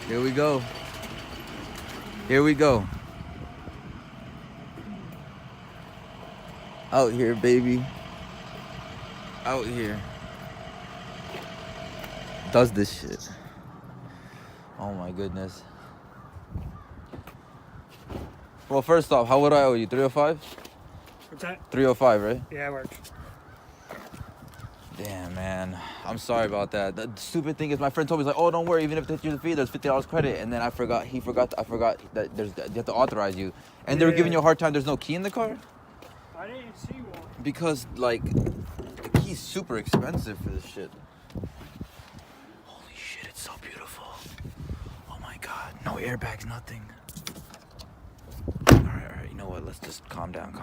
Here we go. Here we go. Out here, baby. Out here. Does this shit. Oh my goodness. Well, first off, how would I owe you? 305? What's that? 305, right? Yeah, it works. Damn, man. I'm sorry about that. The stupid thing is my friend told me, he's like, oh, don't worry, even if they hit you the fee, there's $50 credit. And then I forgot that they have to authorize you. And they were giving you a hard time, there's no key in the car? I didn't see one. Because, like, the key's super expensive for this shit. Holy shit, it's so beautiful. Oh my God. No airbags, nothing. All right, you know what? Let's just calm down.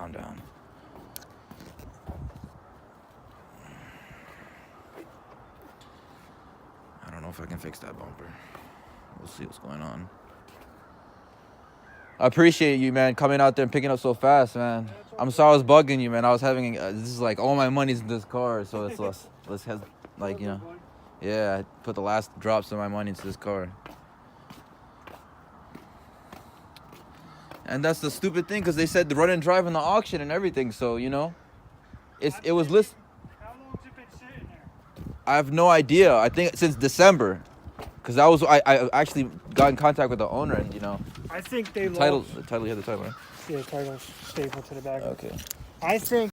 I don't know if I can fix that bumper. We'll see what's going on. I appreciate you, man, coming out there and picking up so fast, man. I'm sorry I was bugging you, man. I was having, this is like all my money's in this car, so it's let's have, like, you know. Yeah, I put the last drops of my money into this car. And that's the stupid thing, because they said to run and drive in the auction and everything, so, you know. It was listed. How long has it been sitting there? I have no idea. I think since December. Because I actually got in contact with the owner and, you know. I think they The title, you had the title, right? Yeah, title's stapled to the back. Okay. I think